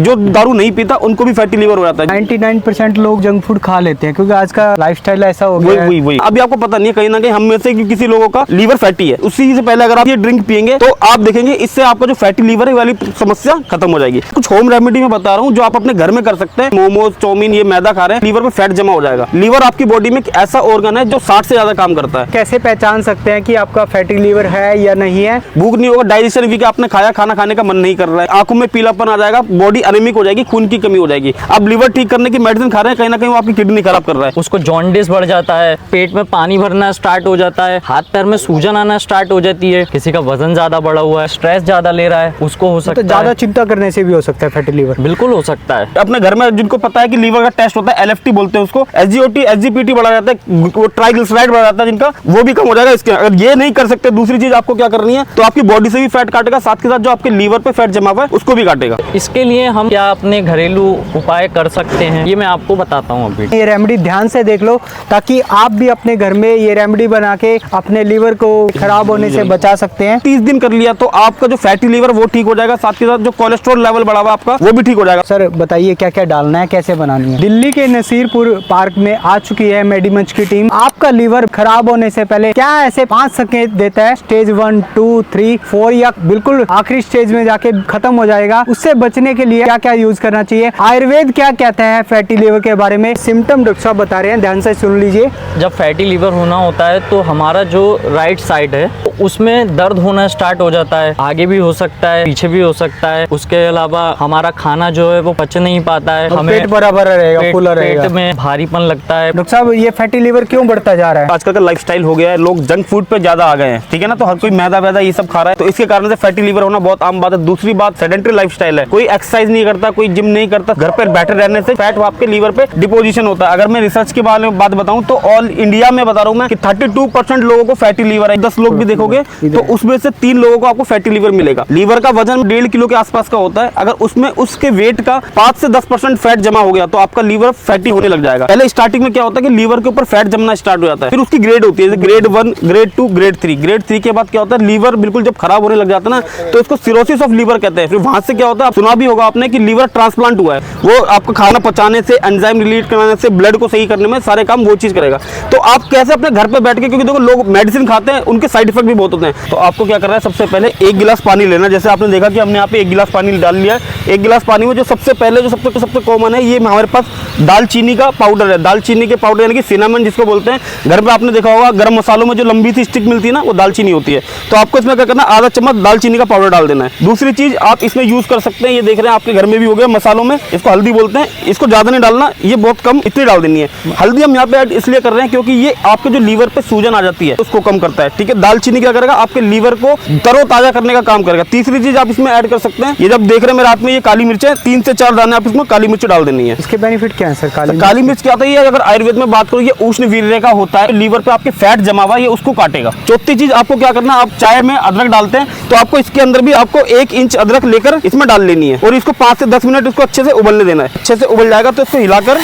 जो दारू नहीं पीता उनको भी फैटी लीवर हो जाता है। 99% लोग जंक फूड खा लेते हैं क्योंकि आज का लाइफस्टाइल ऐसा हो गया है। वही अभी आपको पता नहीं है, कहीं ना कहीं हम में से किसी लोगों का लीवर फैटी है। उसी से पहले अगर आप ये ड्रिंक पियेंगे तो आप देखेंगे इससे आपका जो फैटी लीवर है वाली समस्या खत्म हो जाएगी। कुछ होम रेमेडी में बता रहा हूँ जो आप अपने घर में कर सकते हैं। मोमोज, चाउमीन, ये मैदा खा रहे हैं, लीवर पे फैट जमा हो जाएगा। लीवर आपकी बॉडी में एक ऐसा ऑर्गन है जो 60 से ज्यादा काम करता है। कैसे पहचान सकते हैं कि आपका फैटी लीवर है या नहीं है? भूख नहीं होगा, डाइजेशन वीक, आपने खाया, खाना खाने का मन नहीं कर रहा है, आंखों में पीलापन आ जाएगा, बॉडी एनीमिक हो जाएगी, खून की कमी हो जाएगी। आप लीवर ठीक करने की मेडिसिन खा रहे हैं, कहीं ना कहीं वो आपकी किडनी खराब कर रहा है। उसको जॉन्डिस बढ़ जाता है, पेट में पानी भरना स्टार्ट हो जाता है, हाथ पैर में सूजन आना स्टार्ट हो जाती है। किसी का वजन ज्यादा बढ़ा हुआ है, स्ट्रेस ज्यादा ले रहा है, उसको हो सकता है। ज्यादा चिंता करने से भी हो सकता है फैटी लीवर? बिल्कुल हो सकता है। अपने घर में जिनको पता है कि लीवर का टेस्ट होता है, LFT बोलते हैं उसको, SGOT, SGPT बढ़ा जाता है, वो ट्राइग्लिसराइड बढ़ा जाता है जिनका, वो भी कम हो जाएगा इसके। अगर ये नहीं कर सकते, दूसरी चीज आपको क्या करनी है, तो आपकी बॉडी से भी फैट काटेगा, साथ के साथ जो आपके लीवर पे फैट जमा हुआ है उसको भी काटेगा। इसके लिए हम क्या अपने घरेलू उपाय कर सकते हैं, ये मैं आपको बताता हूँ अभी। ये रेमेडी ध्यान से देख लो ताकि आप भी अपने घर में ये रेमेडी बना के अपने लीवर को खराब होने से बचा सकते हैं। 30 दिन कर लिया तो आपका जो फैटी लीवर वो ठीक हो जाएगा, साथ के साथ जो कोलेस्ट्रॉल लेवल बढ़ा हुआ आपका वो भी ठीक हो जाएगा। सर बताइए क्या क्या डालना है, कैसे बनानी है? दिल्ली के नसीरपुर पार्क में आ चुकी है मेडिमंच की टीम। आपका लीवर खराब होने से पहले क्या ऐसे 5 संकेत देता है, स्टेज 1, 2, 3, 4 या बिल्कुल आखिरी स्टेज में जाके खत्म हो जाएगा, उससे बचने के लिए क्या क्या यूज करना चाहिए? आयुर्वेद क्या कहता है फैटी लीवर के बारे में? सिम्टम डॉक्टर साहब बता रहे हैं, ध्यान से सुन लीजिए। जब फैटी लीवर होना होता है तो हमारा जो राइट साइड है उसमें दर्द होना स्टार्ट हो जाता है, आगे भी हो सकता है, पीछे भी हो सकता है। उसके अलावा हमारा खाना जो है वो पच नहीं पाता है, हमें पेट बराबर रहेगा, फुला रहेगा, पेट में भारीपन लगता है। डॉक्टर साहब ये फैटी लीवर क्यों बढ़ता जा रहा है? आजकल का लाइफस्टाइल हो गया है, लोग जंक फूड पे ज्यादा आ गए हैं, ठीक है ना, तो हर कोई मैदा वैदा ये सब खा रहा है, तो इसके कारण से फैटी लीवर होना बहुत आम बात है। दूसरी बात, सेडेंटरी लाइफस्टाइल है, कोई एक्सरसाइज नहीं करता, कोई जिम नहीं करता, घर पर बैठे रहने से फैट आपके लीवर पे डिपोजिशन होता है। अगर मैं रिसर्च के बारे में बात बताऊं तो ऑल इंडिया में बता रहा हूं मैं कि 32% लोगों को फैटी लीवर है। 10 लोग भी देखोगे तो उसमें से 3 लोगों को आपको फैटी लीवर मिलेगा। लीवर का वजन 1.5 किलो के आसपास का होता है, अगर उसमें उसके वेट का 5 से 10% फैट जमा हो गया तो आपका लीवर फैटी होने लग जाएगा। पहले स्टार्टिंग में क्या होता है कि लीवर के ऊपर फैट जमना स्टार्ट हो जाता है, फिर उसकी ग्रेड होती है, ग्रेड 1, ग्रेड 2, ग्रेड 3। ग्रेड 3 के बाद क्या होता है, लीवर बिल्कुल जब खराब होने लग जाता है ना तो इसको सिरोसिस ऑफ लीवर कहते हैं। फिर वहां से क्या होता है, सुना भी होगा आपने कि लीवर ट्रांसप्लांट हुआ है, वो आपका खाना पचाने से, एंजाइम रिलीज कराने से, ब्लड को सही करने में सारे काम वो चीज करेगा। तो आप कैसे अपने घर पे बैठ के, क्योंकि देखो लोग मेडिसिन खाते हैं उनके साइड इफेक्ट भी बहुत होते हैं, तो आपको क्या करना है, सबसे पहले 1 गिलास पानी लेना। जैसे आपने देखा कि हमने यहाँ पे 1 गिलास पानी डाल लिया है। 1 गिलास पानी में जो सबसे पहले जो सबसे कॉमन है, ये हमारे पास दालचीनी का पाउडर है। दालचीनी के पाउडर यानी कि सिनेमन जिसको बोलते हैं, घर पे आपने देखा होगा गरम मसालों में जो लंबी सी स्टिक मिलती है ना, वो दालचीनी होती है। तो आपको इसमें क्या करना है, आधा चम्मच दालचीनी का पाउडर डाल देना है। दूसरी चीज आप इसमें यूज कर सकते हैं, ये देख रहे हैं आपके घर में भी हो गया मसालों में, इसको हल्दी बोलते हैं, इसको ज्यादा नहीं डालना, ये बहुत कम, इतनी डाल देनी है। हल्दी हम यहाँ पे ऐड इसलिए कर रहे हैं क्योंकि ये आपके जो लीवर पे सूजन आ जाती है उसको कम करता है, ठीक है। दालचीनी क्या करेगा, आपके लीवर को तरोताजा करने का काम करेगा। तीसरी चीज आप इसमें ऐड कर सकते हैं, ये जब देख रहे हैं मेरे हाथ में ये काली मिर्च है, 3 से 4 दाने आप इसमें काली मिर्च डाल देनी है। इसके बेनिफिट क्या है सर? काली मिर्च क्या होता है, अगर आयुर्वेद में बात करो, ये उष्ण वीर्य का होता है, लीवर पे आपके फैट जमा हुआ है, ये उसको काटेगा। चौथी चीज आपको क्या करना, आप चाय में अदरक डालते हैं तो आपको इसके अंदर भी आपको 1 इंच अदरक लेकर इसमें डाल लेनी है और इसको 5 से 10 मिनट इसको अच्छे से उबलने देना है। अच्छे से उबल जाएगा तो इसको हिलाकर,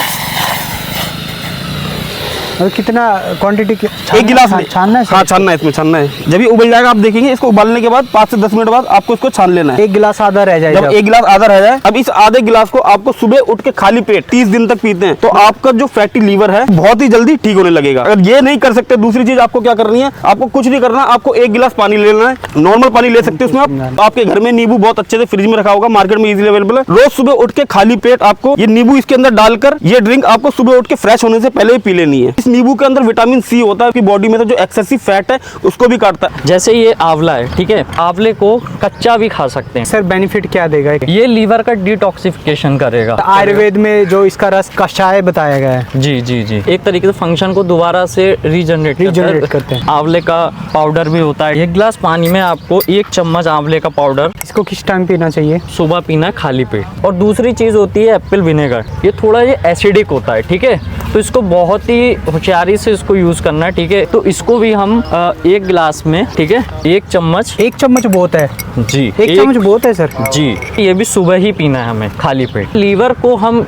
और कितना क्वांटिटी? 1 गिलास छानना है? हाँ छानना है, इसमें छानना है। जब ये उबल जाएगा आप देखेंगे, इसको उबालने के बाद 5 से 10 मिनट बाद आपको इसको छान लेना है। 1 गिलास आधा रह जाए। जब 1 गिलास आधा रह जाए, अब इस आधे गिलास को आपको सुबह उठ के खाली पेट 30 दिन तक पीते हैं तो आपका जो फैटी लीवर है बहुत ही जल्दी ठीक होने लगेगा। अगर ये नहीं कर सकते, दूसरी चीज आपको क्या करनी है, आपको कुछ नहीं करना, आपको 1 गिलास पानी ले लेना है, नॉर्मल पानी ले सकते हैं उसमें आप। आपके घर में नींबू बहुत अच्छे से फ्रिज में रखा होगा, मार्केट में इजीली अवेलेबल है। रोज सुबह उठ के खाली पेट आपको ये नींबू इसके अंदर डालकर ये ड्रिंक आपको सुबह उठ के फ्रेश होने से पहले ही पी लेनी है। इस नींबू के अंदर विटामिन सी होता है कि बॉडी में तो जो एक्सेसिव फैट है उसको भी काटता है। जैसे ये आंवला है, ठीक है, आंवले को कच्चा भी खा सकते हैं। सर बेनिफिट क्या देगा? ये लीवर का डिटॉक्सिफिकेशन करेगा। आयुर्वेद में जो इसका रस कषाय बताया गया है, जी जी जी, एक तरीके से फंक्शन को दोबारा से रीजनरेट करते हैं। आंवले का पाउडर भी होता है। 1 गिलास पानी में आपको 1 चम्मच आंवले का पाउडर, इसको किस टाइम पीना चाहिए? सुबह पीना है खाली पेट। और दूसरी चीज होती है एप्पल विनेगर, ये थोड़ा ये एसिडिक होता है, ठीक है, तो इसको बहुत ही होशियारी से इसको यूज करना है, ठीक है। तो इसको भी हम एक गिलास में, ठीक है, 1 चम्मच। 1 चम्मच बहुत है जी, 1 चम्मच बहुत है सर जी। ये भी सुबह ही पीना है हमें खाली पेट। लीवर को हम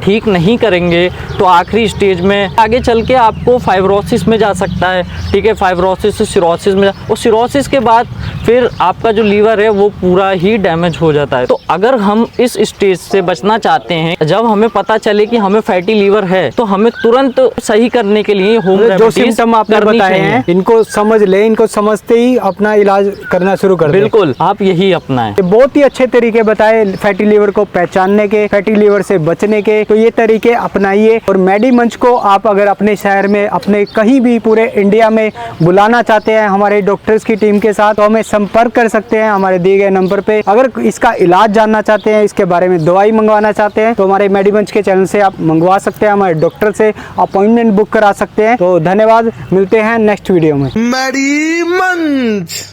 ठीक नहीं करेंगे तो आखिरी स्टेज में आगे चल के आपको फाइब्रोसिस में जा सकता है, ठीक है। फाइब्रोसिस से सिरोसिस में और सिरोसिस के बाद फिर आपका जो लीवर है वो पूरा ही डैमेज हो जाता है। तो अगर हम इस स्टेज से बचना चाहते हैं, जब हमें पता चले कि हमें फैटी लीवर है, तो हमें तुरंत सही करने के लिए होम जो रेमेडीज सिम्टम आपने करनी बताए चाहिए। हैं इनको समझ ले, इनको समझते ही अपना इलाज करना शुरू कर दे। बिल्कुल, आप यही अपनाएं। ये बहुत ही अच्छे तरीके बताए फैटी लीवर को पहचानने के, फैटी लीवर से बचने के। तो ये तरीके अपनाइए। और मेडीमंच को आप अगर अपने शहर में, अपने कहीं भी पूरे इंडिया में बुलाना चाहते हैं हमारे डॉक्टर्स की टीम के साथ, तो हमें संपर्क कर सकते हैं हमारे दिए गए नंबर पे। अगर इसका इलाज जानना चाहते हैं, इसके बारे में दवाई मंगवाना चाहते हैं, तो हमारे मेडीमंच के चैनल से आप मंगवा सकते हैं, हमारे डॉक्टर से अपॉइंटमेंट बुक करा सकते हैं। तो धन्यवाद, मिलते हैं नेक्स्ट वीडियो में। मेडीमंच।